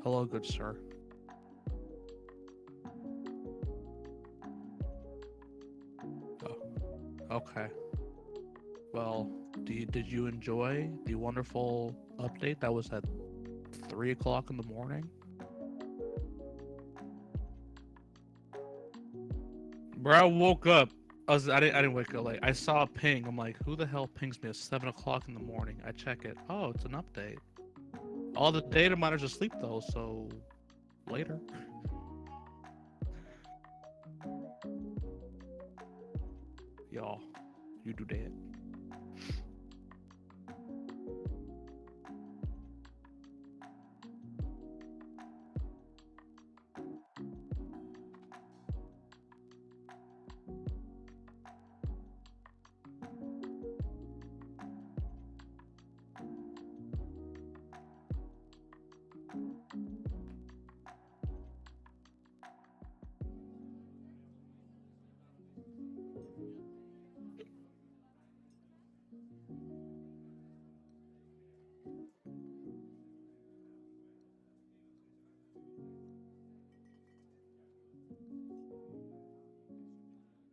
Hello, good sir. Oh, okay. Well, did you enjoy the wonderful update that was at 3 o'clock in the morning? Bro, I woke up. I didn't wake up late. I saw a ping. I'm like, who the hell pings me at 7 o'clock in the morning? I check it. Oh, it's an update. All the data miners are asleep though, so later. Y'all, you do that.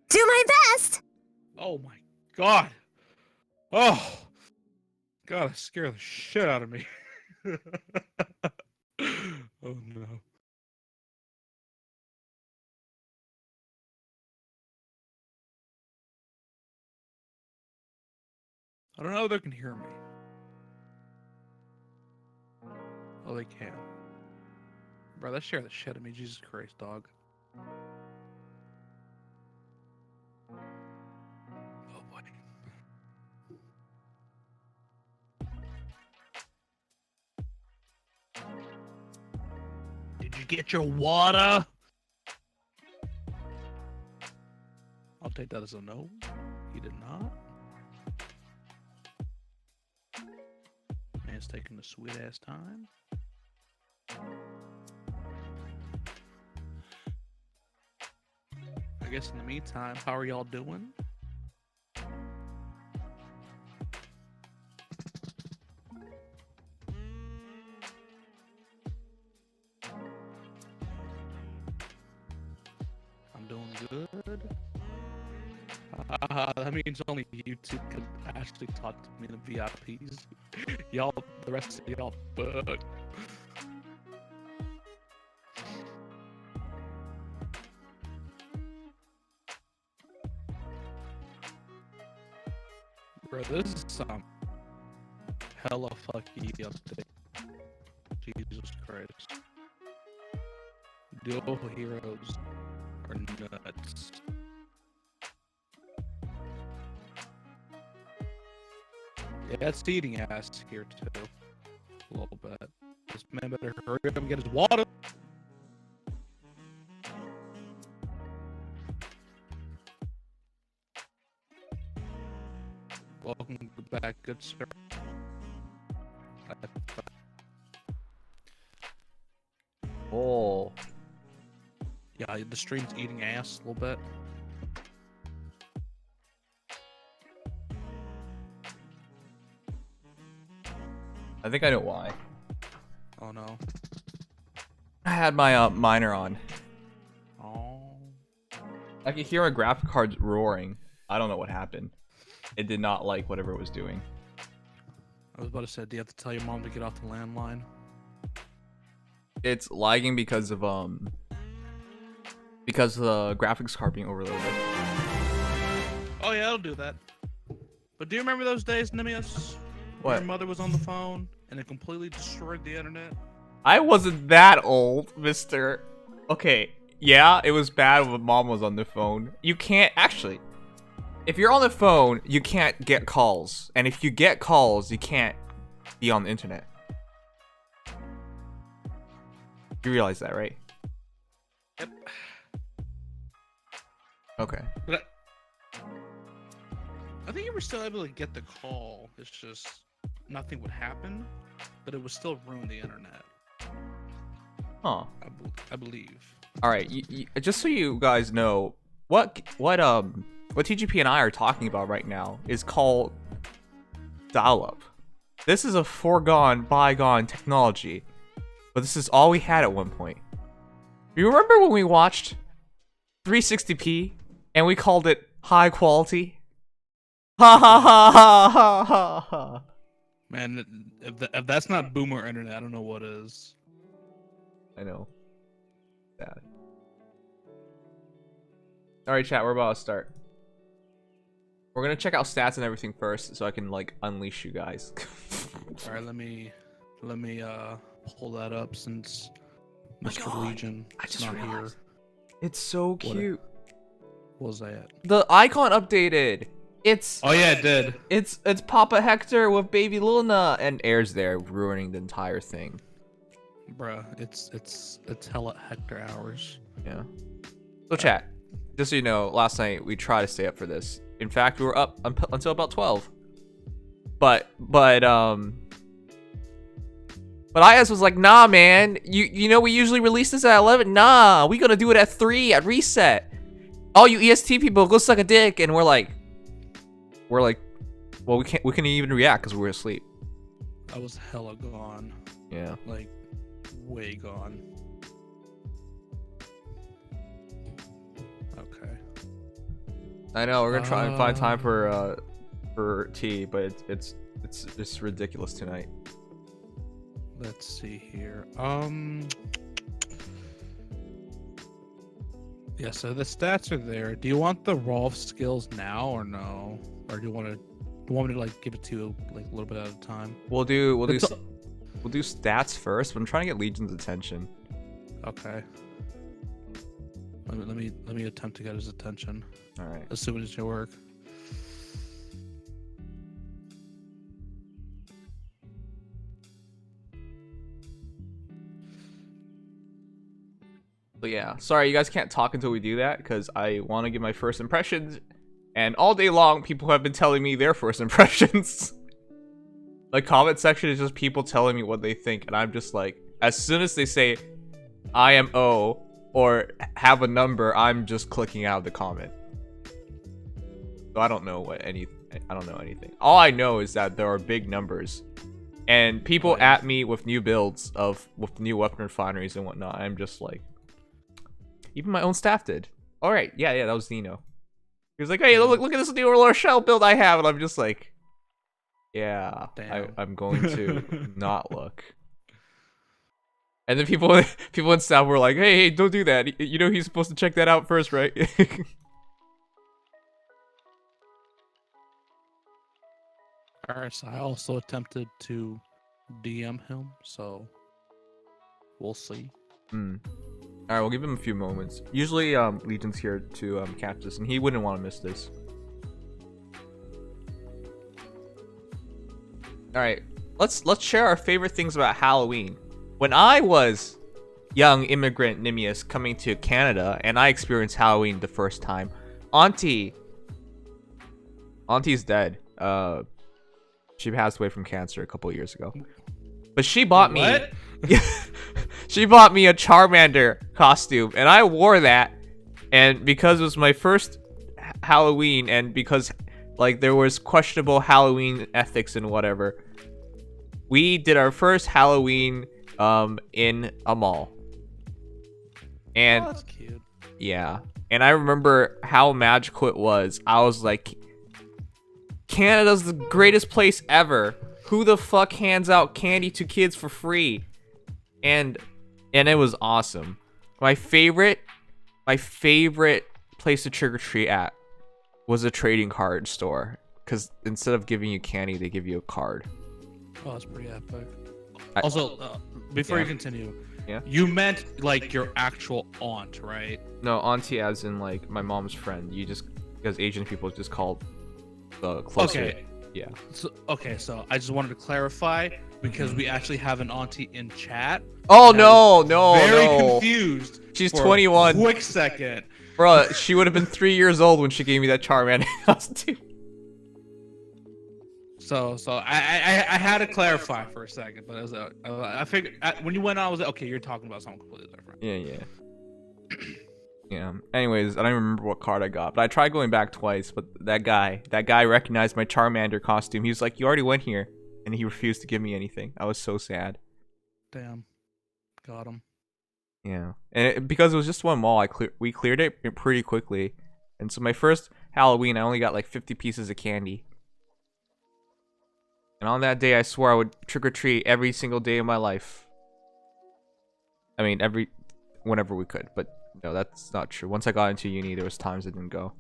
Do my best! Oh my god. Oh, God, that scared the shit out of me. Oh no. I don't know if they can hear me. Oh, they can. Bro, that scared the shit out of me. Jesus Christ, dog. Oh boy. Did you get your water? I'll take that as a no. He did not. Man's taking a sweet ass time. I guess in the meantime, how are y'all doing? I'm doing good. That means only you two can actually talk to me in the VIPs. Y'all, the rest of y'all, fuck. Bro, this is some hella fucky update. Jesus Christ. Dual heroes are nuts. Yeah, it's eating ass here too. A little bit. This man better hurry up and get his water. Welcome back, good sir. Oh. Yeah, the stream's eating ass a little bit. I think I know why. Oh no. I had my miner on. Oh. I could hear my graphic card roaring. I don't know what happened. It did not like whatever it was doing. I was about to say, do you have to tell your mom to get off the landline? It's lagging because of the graphics card being overloaded. Oh yeah, I'll do that. But do you remember those days, Nimious? When What? your mother was on the phone and it completely destroyed the internet? I wasn't that old, mister. Okay, yeah, it was bad when mom was on the phone. You can't actually. If you're on the phone, you can't get calls. And if you get calls, you can't be on the internet. You realize that, right? Yep. Okay. But I think you were still able to get the call. It's just nothing would happen, but it would still ruin the internet. Huh. I believe. All right. Just so you guys know, what TGP and I are talking about right now is called dial-up. This is a foregone, bygone technology, but this is all we had at one point. You remember when we watched 360p and we called it high quality? Ha ha ha ha ha ha ha. Man, if that's not boomer internet, I don't know what is. I know. Sad. All right, chat. We're about to start. We're gonna check out stats and everything first, so I can like unleash you guys. All right, let me pull that up since Mr. Legion is not here. It's so cute. What was that? The icon updated. It's Oh yeah, it did. It's Papa Hector with Baby Luna and Air's there, ruining the entire thing. Bruh, it's hella Hector hours. Yeah. So chat, just so you know, last night we tried to stay up for this. In fact, we were up until about 12. But IS was like, nah, man. You know we usually release this at 11. Nah, we gonna do it at 3 at reset. All you EST people, go suck a dick. And we're like, well, we couldn't even react because we were asleep. I was hella gone. Yeah. Like, way gone. Okay. I know we're gonna try and find time for tea, but it's ridiculous tonight. Let's see here. Yeah, so the stats are there. Do you want the Rolf skills now or no? Or do you want me to like give it to you like a little bit at a time? We'll do stats first, but I'm trying to get Legion's attention. Okay. Let me attempt to get his attention. All right. As soon as you work. But yeah, sorry you guys can't talk until we do that because I want to give my first impressions, and all day long people have been telling me their first impressions. The comment section is just people telling me what they think, and I'm just like, as soon as they say I am O or have a number, I'm just clicking out of the comment. So I don't know anything. All I know is that there are big numbers, and people at me with new builds with new weapon refineries and whatnot. I'm just like, even my own staff did. All right, yeah, that was Nino. He was like, hey, look at this new Rochelle build I have, and I'm just like, yeah, I'm going to not look. And then people in staff were like, hey, don't do that. You know he's supposed to check that out first, right? Alright, so I also attempted to DM him, so we'll see. Alright, we'll give him a few moments. Usually Legion's here to catch this, and he wouldn't want to miss this. Alright, let's share our favorite things about Halloween. When I was young immigrant Nimious coming to Canada and I experienced Halloween the first time, Auntie's dead. She passed away from cancer a couple years ago. But she bought me. What? She bought me a Charmander costume, and I wore that. And because it was my first Halloween, and because like there was questionable Halloween ethics and whatever, we did our first Halloween in a mall. And Oh, that's cute. yeah, and I remember how magical it was. I was like, Canada's the greatest place ever. Who the fuck hands out candy to kids for free? And it was awesome. My favorite place to trick or treat at was a trading card store, because instead of giving you candy, they give you a card. Oh, that's pretty epic. I- Also, before Yeah. you continue, Yeah. you meant like your actual aunt, right? No, auntie as in like my mom's friend. You just, because Asian people just call the closer. Okay. Yeah. So I just wanted to clarify because we actually have an auntie in chat. Oh And I was no, very no. confused. She's for a 21. Quick second. Bruh, she would have been 3 years old when she gave me that Charmander costume. So I had to clarify for a second, but I figured when you went on, I was like, okay, you're talking about something completely different. Yeah. Yeah. Anyways, I don't even remember what card I got, but I tried going back twice, but that guy recognized my Charmander costume. He was like, "You already went here," and he refused to give me anything. I was so sad. Damn, got him. Yeah, and because it was just one mall, we cleared it pretty quickly, and so my first Halloween, I only got like 50 pieces of candy. And on that day, I swore I would trick or treat every single day of my life. I mean, whenever we could, but no, that's not true. Once I got into uni, there was times I didn't go.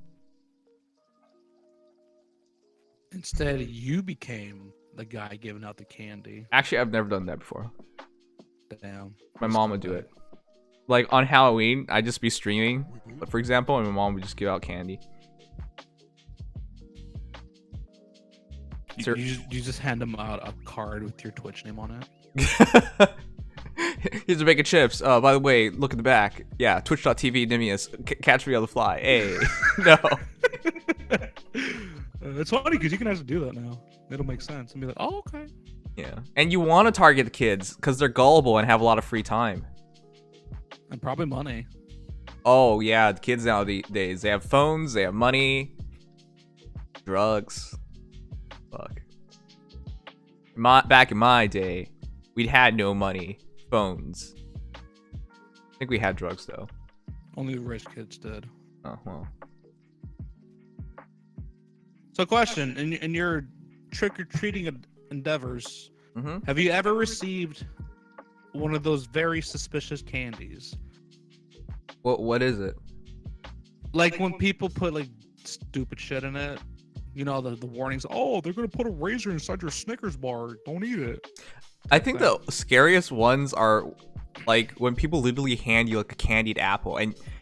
Instead, you became the guy giving out the candy. Actually, I've never done that before. Damn. My mom would do it. Like on Halloween, I'd just be streaming, for example, and my mom would just give out candy. You just hand them out a card with your Twitch name on it. Here's a bag of chips. By the way, look at the back. Yeah, twitch.tv Nimious. Catch me on the fly. Hey. No. It's funny because you can actually do that now. It'll make sense and be like, oh, okay. Yeah. And you want to target the kids because they're gullible and have a lot of free time. And probably money. Oh, yeah. The kids nowadays, they have phones, they have money, drugs. Fuck. Back in my day, we'd had no money. Phones. I think we had drugs though. Only the rich kids did. Oh well. So, question: in your trick or treating endeavors, have you ever received one of those very suspicious candies? What is it? Like when people put like stupid shit in it. You know the warnings. Oh, they're gonna put a razor inside your Snickers bar. Don't eat it. I think the scariest ones are like when people literally hand you like a candied apple,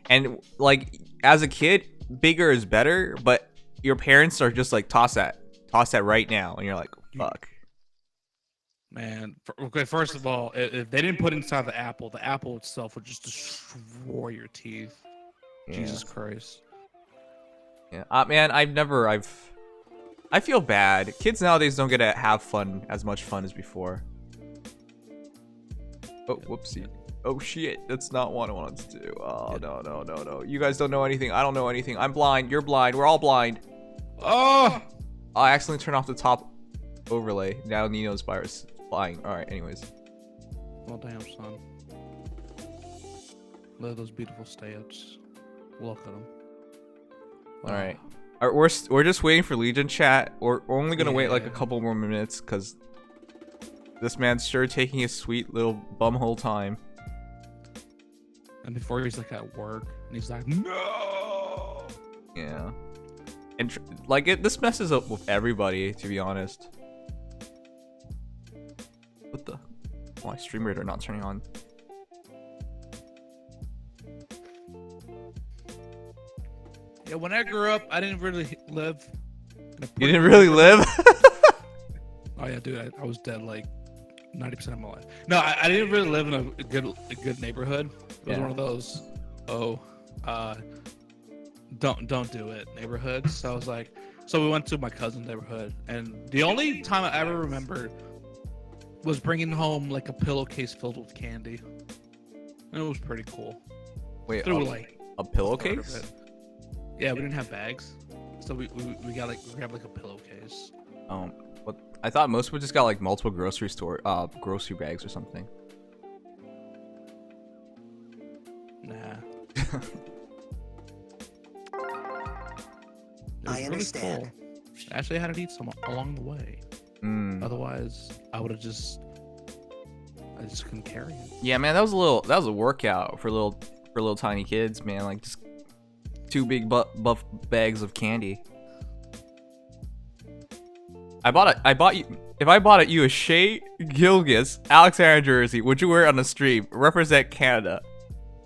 and like as a kid, bigger is better, but your parents are just like toss that right now, and you're like, fuck. Man, okay. First of all, if they didn't put inside the apple itself would just destroy your teeth. Yeah. Jesus Christ. Yeah, man, I feel bad. Kids nowadays don't get to have as much fun as before. Oh, whoopsie. Oh shit, that's not what I wanted to do. Oh, no. You guys don't know anything. I don't know anything. I'm blind. You're blind. We're all blind. Oh! I accidentally turned off the top overlay. Now Nino's virus flying. Alright, anyways. Well, damn, son. Look at those beautiful stay-ups. Look at them. Alright. We're just waiting for Legion chat. We're only gonna wait like a couple more minutes because this man's sure taking his sweet little bumhole time. And before he's like at work, and he's like, no. Yeah. And this messes up with everybody, to be honest. What the? Why stream radar not turning on? Yeah, when I grew up, I didn't really live. You didn't really live? Oh yeah, dude, I was dead like 90% of my life. No, I didn't really live in a good neighborhood. It was one of those, don't do it neighborhoods. So I was like, so we went to my cousin's neighborhood, and the only time I ever remember was bringing home like a pillowcase filled with candy. And it was pretty cool. Wait, Through like a part of pillowcase? it. Yeah, we didn't have bags, so we got like we grabbed like a pillowcase. What? I thought most would just got like multiple grocery bags or something. Nah. I understand. Cool. Actually, I had to eat some along the way. Otherwise, I just couldn't carry it. Yeah, man, that was a workout for little tiny kids, man. Like just 2 big buff bags of candy. If I bought you a Shea Gilgis Alexander jersey, would you wear it on the stream? Represent Canada.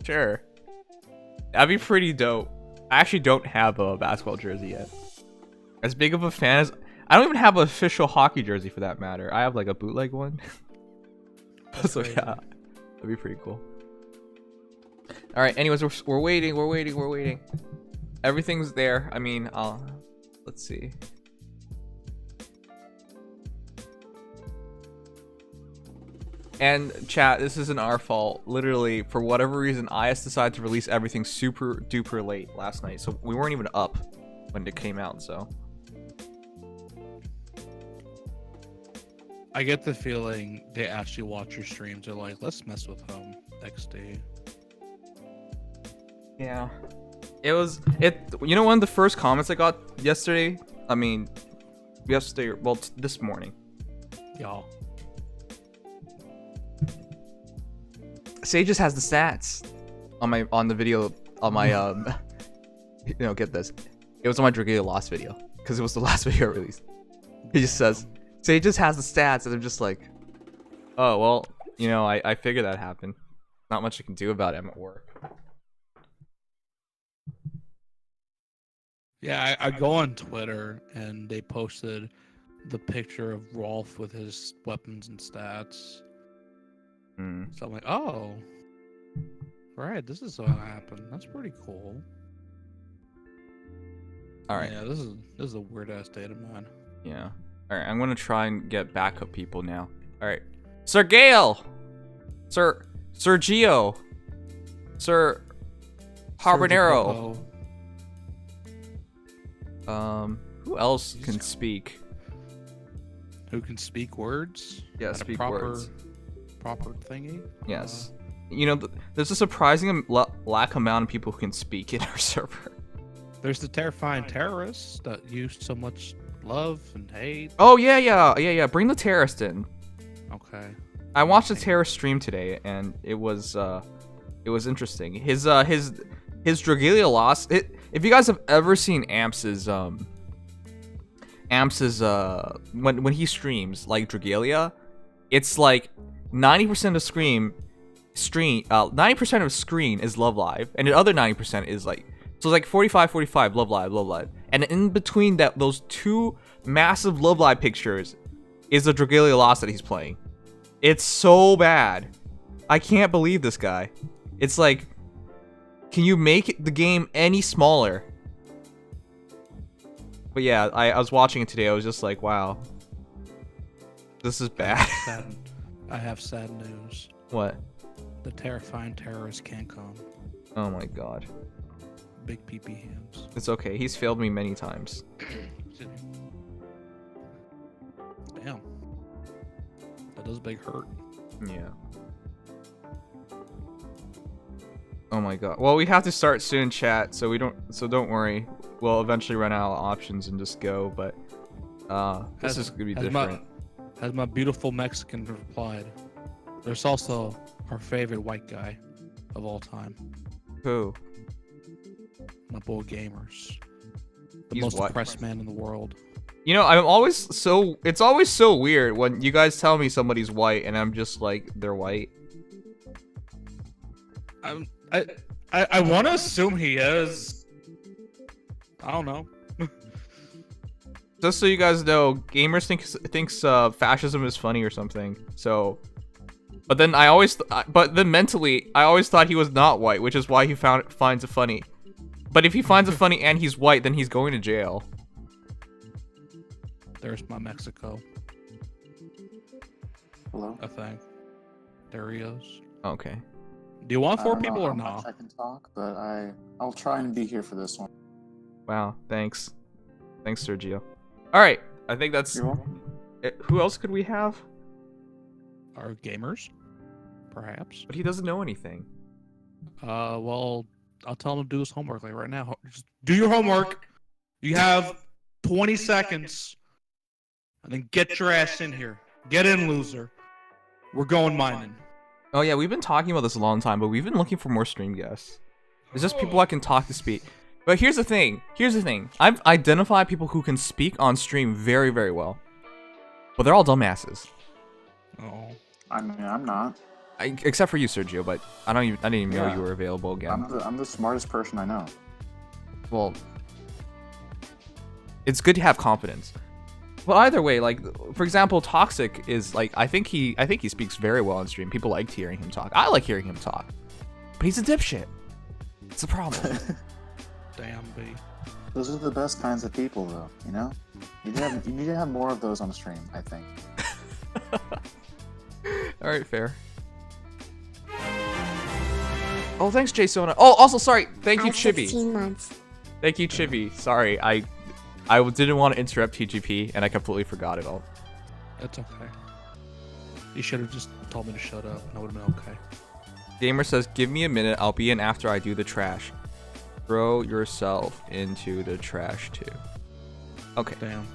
Sure. That'd be pretty dope. I actually don't have a basketball jersey yet. As big of a fan as I don't even have an official hockey jersey for that matter. I have like a bootleg one. So yeah, that'd be pretty cool. All right. Anyways, we're waiting. Everything's there. I mean, let's see. And chat, this isn't our fault. Literally, for whatever reason, IS decided to release everything super duper late last night, so we weren't even up when it came out. So I get the feeling they actually watch your streams. They're like, let's mess with him XD. yeah, it was it. You know, one of the first comments I got yesterday. I mean, yesterday. Well, this morning. Y'all. Sage just has the stats on the video on my you know, get this. It was on my Dragalia Lost video because it was the last video I released. He just says Sage just has the stats, and I'm just like, oh well, you know, I figured that happened. Not much I can do about it. I'm at work. Yeah, I go on Twitter and they posted the picture of Rolf with his weapons and stats. So I'm like, oh, right, this is what happened. That's pretty cool. All right. Yeah, this is a weird ass data mine. Yeah. All right. I'm gonna try and get backup people now. All right. Sir Gale, Sergio, Sir Harbonero. Who else can speak? Who can speak words? Yeah, At speak words. words. Proper thingy. Yes. You know, there's a surprising lack amount of people who can speak in our server. There's the terrifying terrorists that use so much love and hate. Oh yeah. Bring the terrorist in. Okay. I watched a terrorist stream today, and it was interesting. His Dragalia Lost. If you guys have ever seen Amps's when he streams like Dragalia, it's like 90% of 90% of screen is Love Live, and the other 90% is like, so it's like 45 Love Live, and in between those 2 massive Love Live pictures is the Dragalia Lost that he's playing. It's so bad. I can't believe this guy. It's like, can you make the game any smaller? But yeah, I was watching it today. I was just like, wow, this is bad. I have sad news. What? The terrifying terrorist can't come. Oh my god. Big pee-pee hands. It's okay. He's failed me many times. Damn. That does big hurt. Yeah. Oh my god. Well, we have to start soon, chat. So don't worry. We'll eventually run out of options and just go. But this is gonna be different. As my beautiful Mexican replied, there's also our favorite white guy of all time. Who? My boy Gamers. The He's most what? oppressed man in the world. You know, it's always so weird when you guys tell me somebody's white and I'm just like, they're white. I want to assume he is. I don't know. Just so you guys know, Gamers thinks fascism is funny or something. So, but then mentally, I always thought he was not white, which is why he finds it funny. But if he finds it funny and he's white, then he's going to jail. There's my Mexico. Hello? I think. There he is. Okay. Do you want I 4 don't know people how or much not? I can talk, but I'll try and be here for this one. Wow. Thanks. Thanks, Sergio. All right. I think that's. You're welcome. Who else could we have? Our gamers? Perhaps. But he doesn't know anything. Well, I'll tell him to do his homework like right now. Just do your homework. You have 20 seconds. And then get your ass in here. Get in, loser. We're going mining. Oh yeah, we've been talking about this a long time, but we've been looking for more stream guests. It's just people I can talk to speak. But here's the thing. I've identified people who can speak on stream very, very well. But they're all dumbasses. Oh. I mean, I'm not. Except for you, Sergio, but I didn't even know you were available again. I'm the smartest person I know. Well, it's good to have confidence. But either way, like, for example, Toxic is like, I think he speaks very well on stream. People liked hearing him talk. I like hearing him talk, but he's a dipshit. It's a problem. Damn, B. Those are the best kinds of people, though. You know, you need to have more of those on stream. I think. All right, fair. Oh, thanks, Jason. Oh, also, sorry. Thank you, Chibi. 16 months. Thank you, Chibi. Sorry, I didn't want to interrupt TGP, and I completely forgot it all. That's okay. You should have just told me to shut up. That would have been okay. Gamer says, "Give me a minute. I'll be in after I do the trash. Throw yourself into the trash too." Okay. Damn.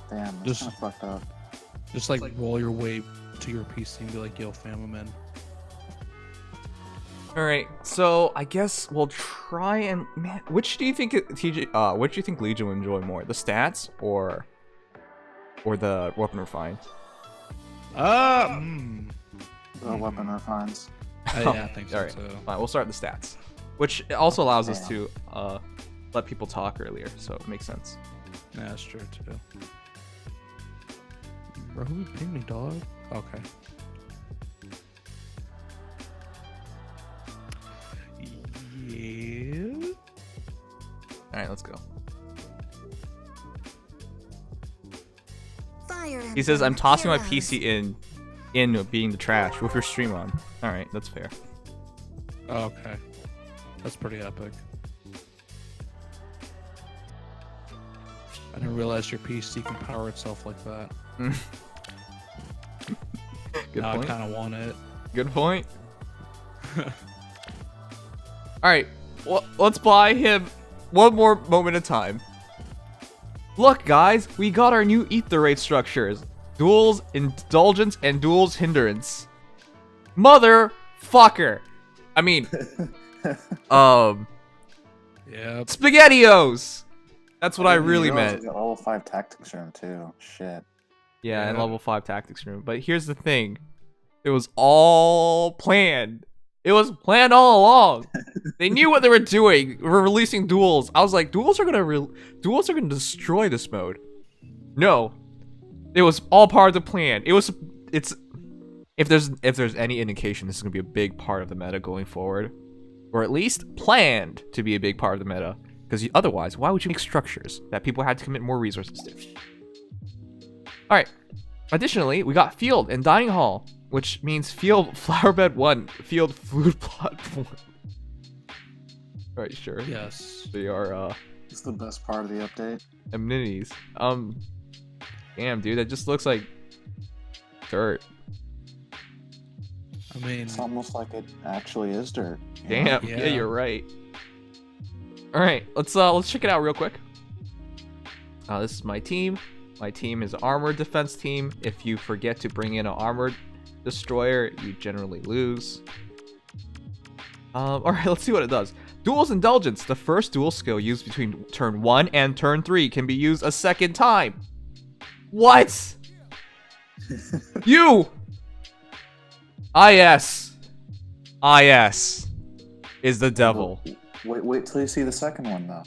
Damn, that's Just- kind of fucked up. Just like roll your way to your PC and be like, yo, fam, I'm in. All right. So I guess we'll try and which do you think which do you think Legion will enjoy more, the stats or the weapon refine? The weapon refines. Yeah, I think so All right. too. Fine. We'll start the stats, which also allows us to let people talk earlier, so it makes sense. Yeah, that's true too. Bro, who pinged me, dog? Okay. Yeah. All right, let's go. Fire He says, "I'm tossing my heroes. PC in being the trash with your stream on." All right, that's fair. Okay. That's pretty epic. I didn't realize your PC can power itself like that. Good Now point. I kind of want it. Good point. All right, let's buy him one more moment of time. Look, guys, we got our new ether rate structures: duels indulgence and duels hindrance. Motherfucker. I mean, Yeah. SpaghettiOs. That's what I didn't really realize meant. we got level 5 tactics room too. Shit. Yeah, and Yeah. level 5 tactics room. But here's the thing. It was all planned. It was planned all along. They knew what they were doing. We're releasing duels. I was like, duels are gonna destroy this mode. No. It was all part of the plan. It's if there's any indication this is gonna be a big part of the meta going forward, or at least planned to be a big part of the meta. Because otherwise, why would you make structures that people had to commit more resources to? Alright. Additionally, we got field and dining hall, which means field flowerbed 1, field food plot 1. Alright, sure. Yes. They are It's the best part of the update. amenities. Damn, dude, that just looks like dirt. I mean, It's almost like it actually is dirt. you know? Damn, yeah, Yeah. you're right. Alright, let's check it out real quick. This is my team. My team is an armored defense team. If you forget to bring in an armored destroyer, you generally lose. Alright, let's see what it does. Duel's Indulgence. The first duel skill used between turn 1 and turn 3 can be used a second time. What? You! IS is the devil. Wait till you see the second one though.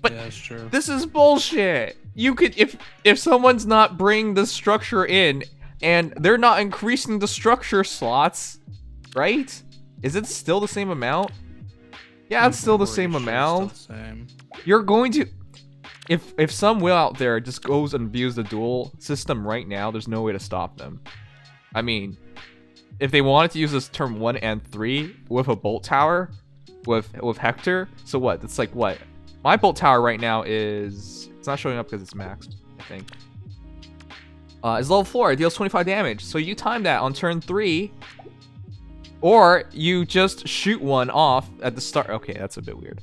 But yeah, that's true. this is bullshit. You could if someone's not bringing the structure in and they're not increasing the structure slots, right? Is it still the same amount? Yeah, it's still the Pretty same sure it's amount. still the same. You're going to if some will out there just goes and views the duel system right now, there's no way to stop them. I mean, if they wanted to use this turn 1 and 3 with a bolt tower, with Hector, so what? It's like what? My bolt tower right now is, it's not showing up because it's maxed, I think. It's level 4, it deals 25 damage. So you time that on turn 3, or you just shoot one off at the start. Okay, that's a bit weird.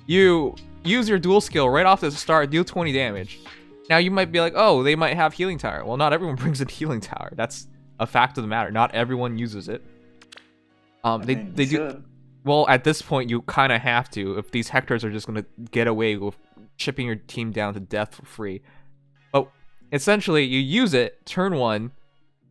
You use your dual skill right off at the start, deal 20 damage. Now you might be like, oh, they might have healing tower. Well, not everyone brings a healing tower. That's a fact of the matter. Not everyone uses it. They do. Should. Well, at this point, you kind of have to if these Hectors are just gonna get away with chipping your team down to death for free. But essentially, you use it turn 1,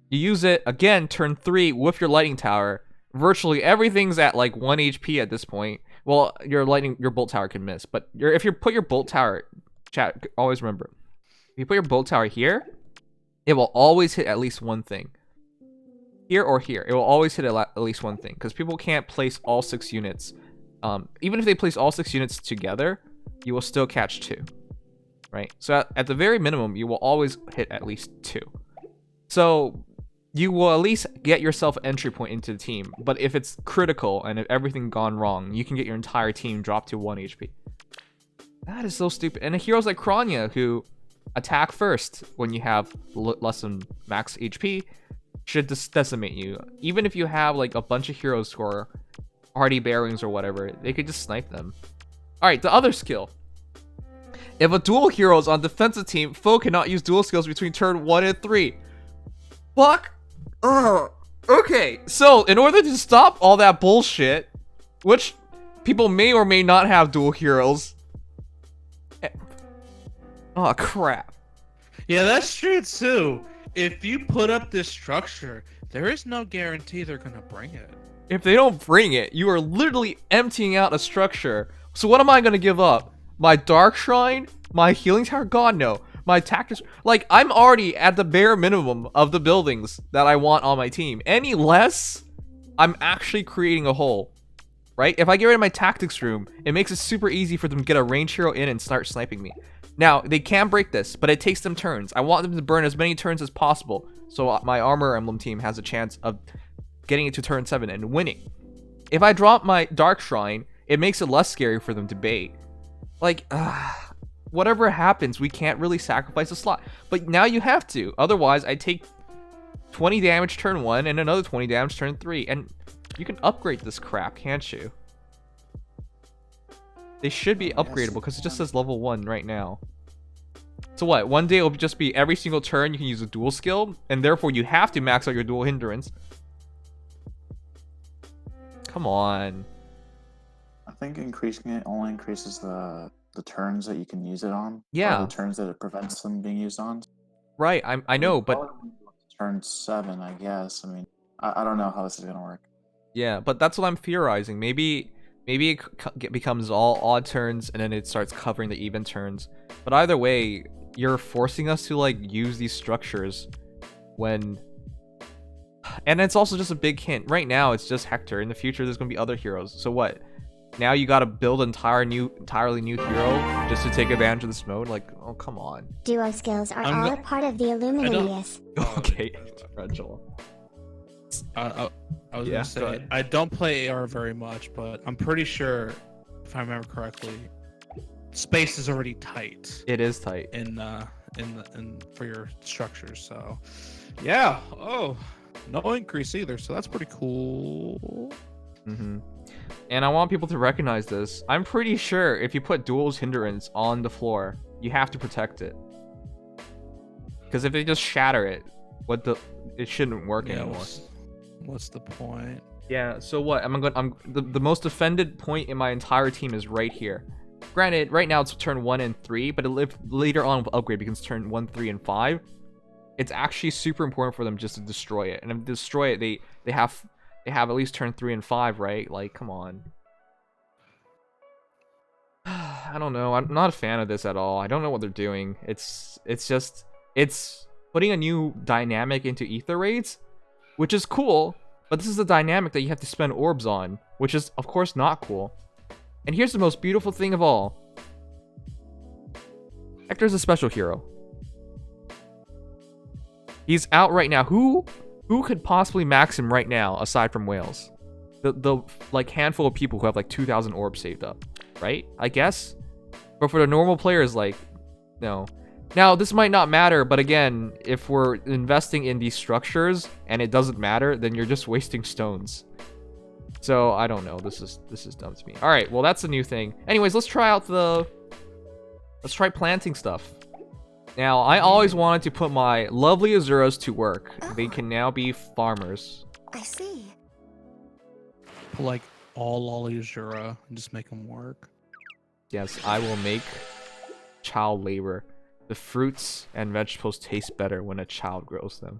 you use it again turn 3 with your lightning tower. Virtually everything's at like 1 HP at this point. Well, your bolt tower can miss, but if you put your bolt tower, chat, always remember, if you put your bolt tower here, it will always hit at least one thing. Here or here, it will always hit at least one thing, because people can't place all 6 units. Even if they place all 6 units together, you will still catch 2, right? So at the very minimum, you will always hit at least 2. So you will at least get yourself an entry point into the team. But if it's critical and if everything gone wrong, you can get your entire team dropped to 1 HP. That is so stupid. And heroes like Kranya, who attack first when you have less than max HP, should just decimate you. Even if you have like a bunch of heroes who are hardy bearings or whatever, they could just snipe them. Alright, the other skill. If a dual hero is on defensive team, foe cannot use dual skills between turn 1 and 3. Fuck. Ugh. Okay, so in order to stop all that bullshit, which people may or may not have dual heroes. Oh crap. Yeah, that's true too. If you put up this structure, there is no guarantee they're gonna bring it. If they don't bring it, you are literally emptying out a structure. So what am I gonna give up? My Dark Shrine? My Healing Tower? God no. My tactics, like, I'm already at the bare minimum of the buildings that I want on my team. Any less, I'm actually creating a hole, right? If I get rid of my tactics room, it makes it super easy for them to get a range hero in and start sniping me. Now, they can break this, but it takes them turns. I want them to burn as many turns as possible, so my Armor Emblem team has a chance of getting it to turn 7 and winning. If I drop my Dark Shrine, it makes it less scary for them to bait. Like, whatever happens, we can't really sacrifice a slot. But now you have to. Otherwise, I take 20 damage turn 1 and another 20 damage turn 3. And you can upgrade this crap, can't you? They should be upgradable because it just says level 1 right now. So what? One day it'll just be every single turn you can use a dual skill. And therefore you have to max out your dual hindrance. Come on. I think increasing it only increases the turns that you can use it on. Yeah. Or the turns that it prevents them being used on. Right, I know, but Turn 7, I guess. I mean, I don't know how this is gonna work. yeah, but that's what I'm theorizing. Maybe it becomes all odd turns and then it starts covering the even turns. But either way, you're forcing us to like use these structures when, and it's also just a big hint. Right now, it's just Hector. In the future, there's gonna be other heroes. So what? Now you gotta build an entirely new hero just to take advantage of this mode? Like, oh, come on. Duo skills are all a part of the Illuminatius. Okay, Rachel. I was Yeah, gonna go say, ahead. I don't play AR very much, but I'm pretty sure, if I remember correctly, space is already tight It is tight. in for your structures. So, yeah. Oh, no increase either. So that's pretty cool. Mm-hmm. And I want people to recognize this. I'm pretty sure if you put duel's hindrance on the floor, you have to protect it. Because if they just shatter it, it shouldn't work anymore. What's the point? Yeah. So what? The most offended point in my entire team is right here. Granted, right now it's turn 1 and 3, but later on with upgrade becomes turn 1, 3, and 5. It's actually super important for them just to destroy it. And if they destroy it, they have at least turn 3 and 5, right? Like, come on. I don't know. I'm not a fan of this at all. I don't know what they're doing. It's putting a new dynamic into ether raids, which is cool, but this is a dynamic that you have to spend orbs on, which is of course not cool. And here's the most beautiful thing of all. Hector's a special hero. He's out right now. Who could possibly max him right now aside from whales? The like handful of people who have like 2,000 orbs saved up, right? I guess. But for the normal players, like, no. Now this might not matter, but again, if we're investing in these structures and it doesn't matter, then you're just wasting stones. So I don't know. This is dumb to me. All right, well that's a new thing. Anyways, let's try planting stuff. Now, I always wanted to put my lovely Azuras to work. They can now be farmers. I see. Like all Azura and just make them work. Yes, I will make child labor. The fruits and vegetables taste better when a child grows them.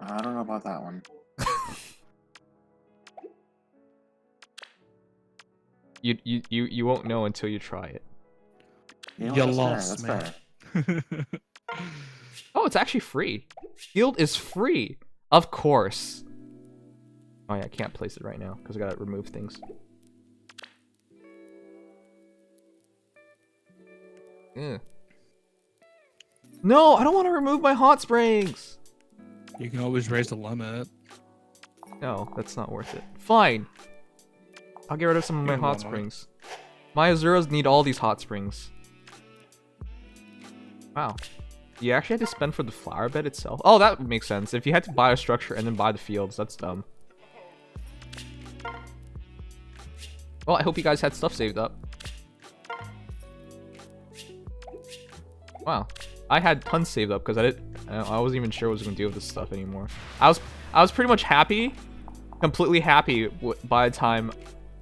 I don't know about that one. You won't know until you try it. You know, You that's lost, fair, that's man. fair. Oh, it's actually free. Field is free. Of course. Oh yeah, I can't place it right now because I gotta remove things. Ugh. No, I don't want to remove my hot springs. You can always raise the limit. No, that's not worth it. Fine. I'll get rid of some of my You hot won't. springs. My Azuras need all these hot springs. Wow. You actually had to spend for the flower bed itself? Oh, that would make sense. If you had to buy a structure and then buy the fields, that's dumb. Well, I hope you guys had stuff saved up. Wow. I had tons saved up because I wasn't even sure what I was going to do with this stuff anymore. I was pretty much happy, completely happy by the time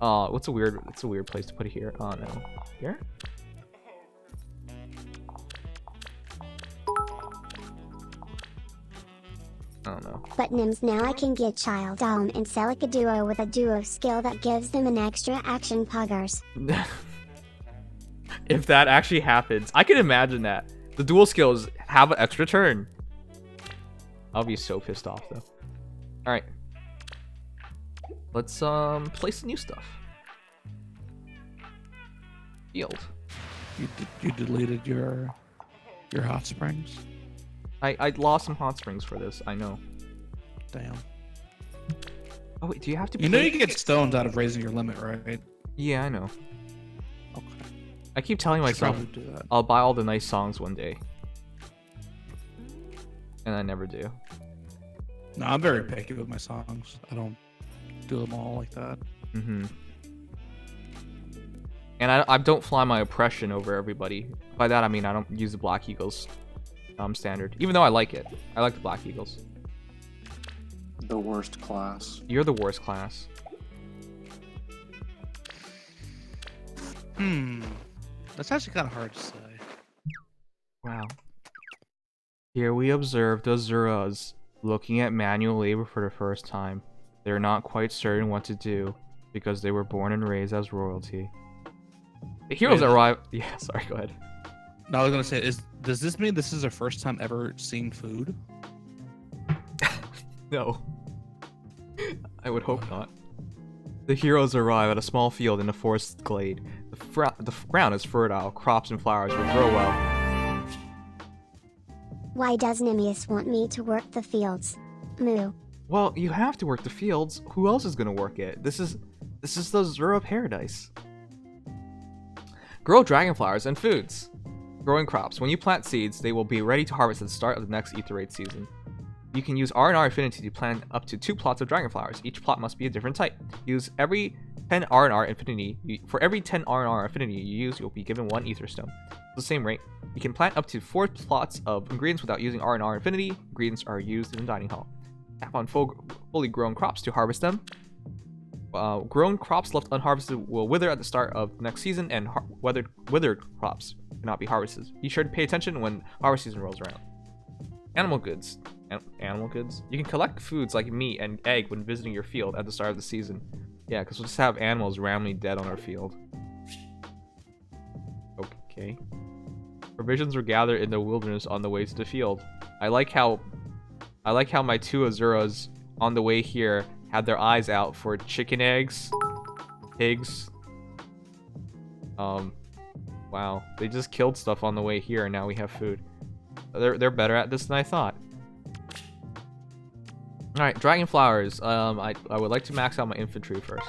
what's a weird place to put it here? Oh no. Here? I don't know. But Nims, now I can get Child Dome and select a duo with a duo skill that gives them an extra action puggers. If that actually happens, I can imagine that. The dual skills have an extra turn. I'll be so pissed off though. Alright. Let's place the new stuff. Field. You deleted your hot springs. I lost some hot springs for this, I know. Damn. Oh wait, do you have to You know you can get stones out of raising your limit, right? Yeah, I know. Okay. I keep telling Should myself probably do that. I'll buy all the nice songs one day. And I never do. No, I'm very picky with my songs. I don't do them all like that. Mm-hmm. And I don't fly my oppression over everybody. By that I mean I don't use the Black Eagles standard. Even though I like it. I like the Black Eagles. The worst class. You're the worst class. That's actually kind of hard to say. Wow. Here we observe the Azuras looking at manual labor for the first time. They're not quite certain what to do because they were born and raised as royalty. The heroes arrive. Yeah, sorry, go ahead. No, I was gonna say, does this mean this is their first time ever seeing food? No. I would hope not. The heroes arrive at a small field in a forest glade. The ground is fertile. Crops and flowers will grow well. Why does Nimious want me to work the fields? Moo. Well, you have to work the fields. Who else is gonna work it? This is the Azura paradise. Grow dragonflowers and foods. Growing crops. When you plant seeds, they will be ready to harvest at the start of the next Ether Raid season. You can use R&R Affinity to plant up to 2 plots of dragonflowers. Each plot must be a different type. Use every 10 R&R Affinity. For every 10 R&R Affinity you use, you'll be given 1 Ether Stone. It's the same rate. You can plant up to 4 plots of ingredients without using R&R Affinity. Ingredients are used in the dining hall. Tap on fully grown crops to harvest them. Grown crops left unharvested will wither at the start of the next season, and withered crops cannot be harvested. Be sure to pay attention when harvest season rolls around. Animal goods. Animal goods? You can collect foods like meat and egg when visiting your field at the start of the season. Yeah, because we'll just have animals randomly dead on our field. Okay. Provisions were gathered in the wilderness on the way to the field. I like how my 2 Azuras on the way here had their eyes out for chicken eggs, pigs, Wow, they just killed stuff on the way here, and now we have food. They're better at this than I thought. All right, dragon flowers. I would like to max out my infantry first.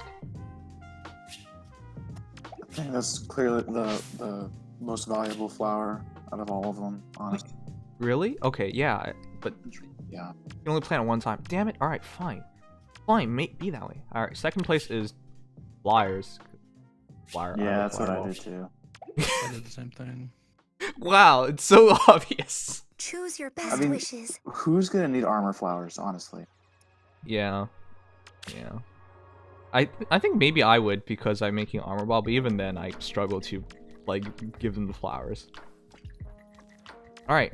I think that's clearly the most valuable flower out of all of them, honestly. Really? Okay, yeah, but Yeah. you can only plant it one time. Damn it! All right, fine, fine, be that way. All right, second place is flyers. Flyer. Yeah, that's what I fireball. did too. I did the same thing. Wow, it's so obvious. Choose your best mean- wishes. Who's gonna need armor flowers, honestly? Yeah, yeah. I think maybe I would because I'm making armor ball, but even then I struggle to like give them the flowers. All right.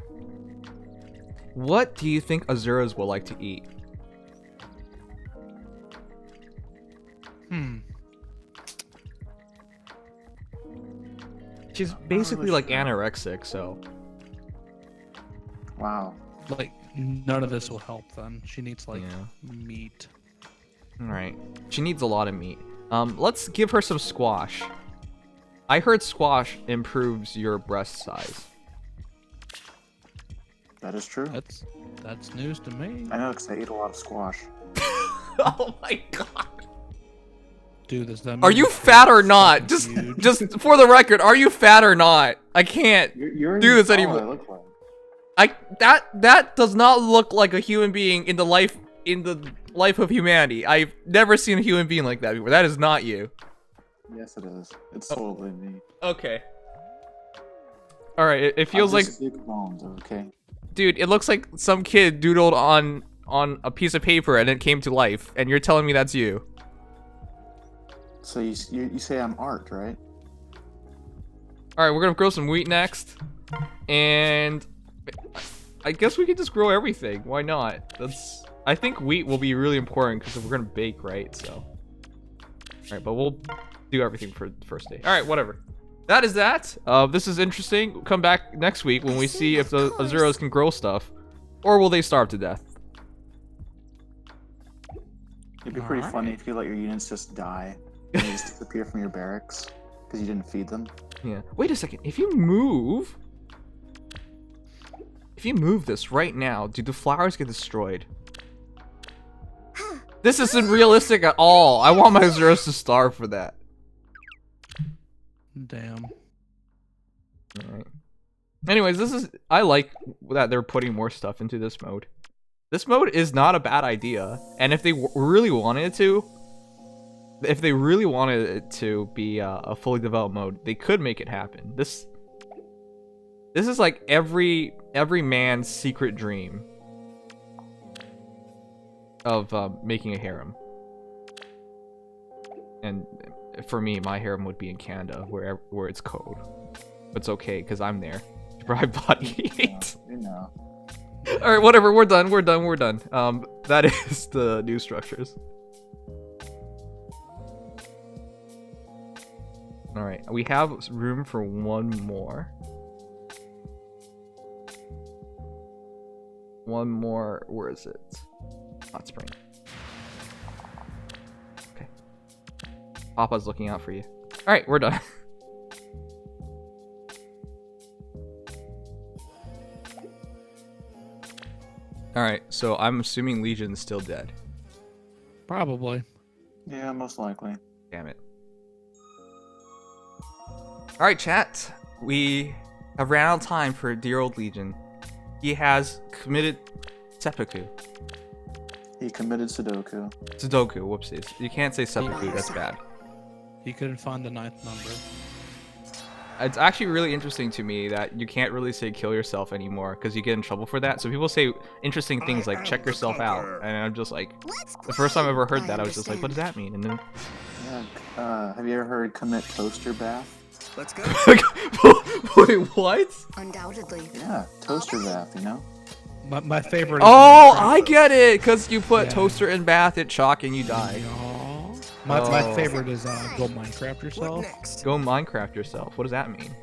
What do you think Azuras will like to eat? She's basically like anorexic, so. Wow. Like none of this will help. Then she needs like Yeah. meat. All right. She needs a lot of meat. Let's give her some squash. I heard squash improves your breast size. That is true. That's news to me. I know, because I eat a lot of squash. Oh my god. Dude, does that Are mean you your fat or face is not? fucking huge? Just for the record, are you fat or not? I can't You're do this all anymore. I look like. That does not look like a human being in the life of humanity. I've never seen a human being like that before. That is not you. Yes, it is. It's totally me. Okay. All right. It feels I'm like, just big boned, okay? dude. It looks like some kid doodled on a piece of paper and it came to life. And you're telling me that's you. So you say I'm art, right? All right. We're gonna grow some wheat next, and I guess we could just grow everything. Why not? I think wheat will be really important because we're gonna bake, right? So, all right, but we'll do everything for the first day. All right, whatever. That is that. This is interesting. We'll come back next week when we see if the Azuras can grow stuff, or will they starve to death? It'd be pretty funny Alright. if you let your units just die and they just disappear from your barracks because you didn't feed them. Yeah. Wait a second. If you move this right now, do the flowers get destroyed? This isn't realistic at all. I want my Azuras to starve for that. Damn. Alright. Anyways, I like that they're putting more stuff into this mode. This mode is not a bad idea, and if they really wanted it to, be a fully developed mode, they could make it happen. This is like every man's secret dream of making a harem. And for me, my harem would be in Canada, where it's cold. But it's okay, because I'm there to provide body heat. You know. Alright, whatever, we're done. That is the new structures. Alright, we have room for one more. One more, where is it? Hot spring. Okay. Papa's looking out for you. Alright, we're done. Alright, so I'm assuming Legion's still dead. Probably. Yeah, most likely. Damn it. Alright, chat. We have ran out of time for dear old Legion. He has committed seppuku. He committed Sudoku. Sudoku, whoopsies. You can't say seppuku, that's bad. He couldn't find the 9th number. It's actually really interesting to me that you can't really say kill yourself anymore because you get in trouble for that. So people say interesting things like check yourself out. And I'm just like, the first time I ever heard that, I was just like, what does that mean? And then... Yeah, have you ever heard commit toaster bath? Let's go. Wait, what? Undoubtedly. Yeah, toaster bath, you know? My favorite. Oh, is I get it! Because you put Yeah. toaster in bath, it shock, and you die. My Oh. favorite is go Minecraft What yourself. next? Go Minecraft yourself. What does that mean?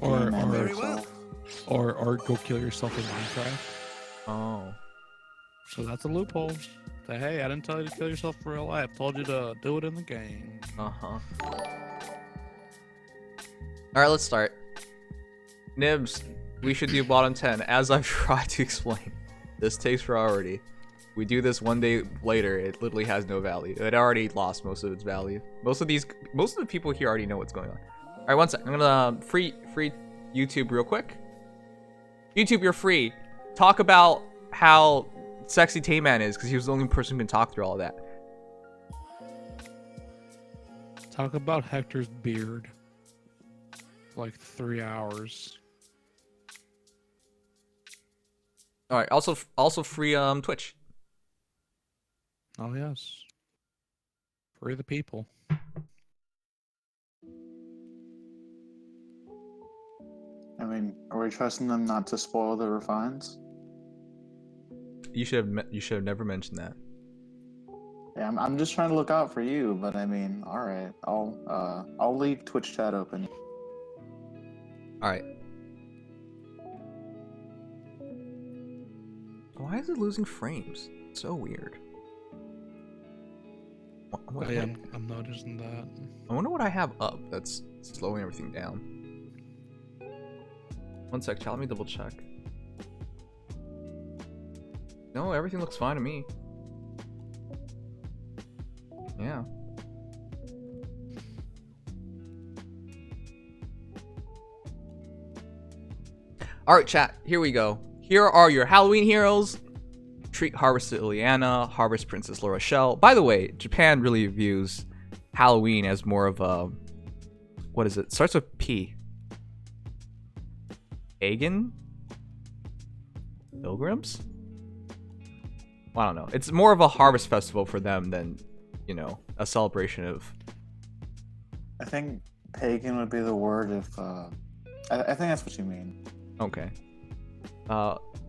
Or- Game end or- yourself. Or go kill yourself in Minecraft. Oh. So that's a loophole. Say, hey, I didn't tell you to kill yourself in real life. I told you to do it in the game. Uh-huh. All right, let's start. Nibs, we should do bottom 10. As I've tried to explain, this takes priority. We do this one day later, it literally has no value. It already lost most of its value. Most of the people here already know what's going on. All right, one sec. I'm gonna free YouTube real quick. YouTube, you're free. Talk about how sexy Tayman is, because he was the only person who can talk through all of that. Talk about Hector's beard. For like 3 hours. All right. Also free Twitch. Oh yes. Free the people. I mean, are we trusting them not to spoil the refines? You should have never mentioned that. Yeah, I'm just trying to look out for you, but I mean, all right, I'll leave Twitch chat open. All right. Why is it losing frames? It's so weird. I'm noticing that. I wonder what I have up that's slowing everything down. One sec, chat, let me double check. No, everything looks fine to me. Yeah. Alright, chat, here we go. Here are your Halloween heroes. Treat Harvest Ileana, Harvest Princess La Rochelle. By the way, Japan really views Halloween as more of a... What is it? Starts with P. Pagan? Pilgrims? I don't know. It's more of a harvest festival for them than, you know, a celebration of... I think pagan would be the word if, I think that's what you mean. Okay.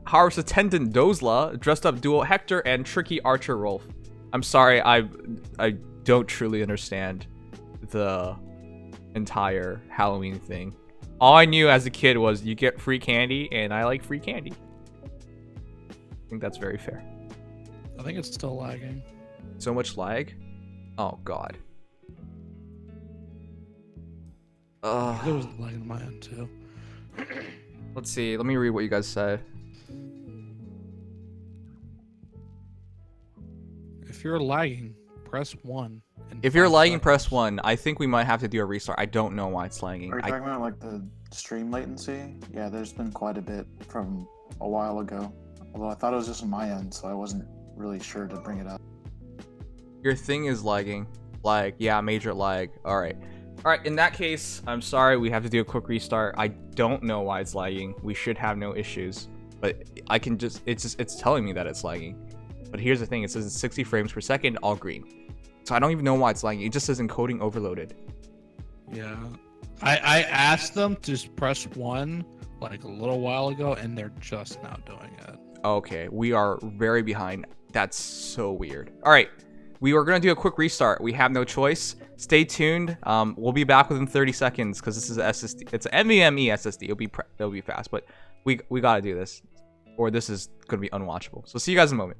Harvest Attendant Dozla, dressed up duo Hector, and Tricky Archer Rolf. I'm sorry, I don't truly understand the entire Halloween thing. All I knew as a kid was you get free candy, and I like free candy. I think that's very fair. I think it's still lagging. So much lag? Oh, God. There was lag on my end, too. Let's see. Let me read what you guys said. If you're lagging, press 1. If you're lagging, press 1. I think we might have to do a restart. I don't know why it's lagging. Are you talking about like the stream latency? Yeah, there's been quite a bit from a while ago. Although I thought it was just on my end, so I wasn't really sure to bring it up. Your thing is lagging. Lag. Yeah, major lag. Alright. Alright, in that case, I'm sorry. We have to do a quick restart. I don't know why it's lagging. We should have no issues. But I can just... It's telling me that it's lagging. But here's the thing. It says it's 60 frames per second, all green. So I don't even know why it's lagging. It just says encoding overloaded. Yeah. I asked them to press 1 like a little while ago, and they're just now doing it. Okay, we are very behind. That's so weird. All right, we are going to do a quick restart. We have no choice. Stay tuned. We'll be back within 30 seconds because this is a SSD. It's an NVMe SSD. It'll be fast, but we got to do this, or this is going to be unwatchable. So see you guys in a moment.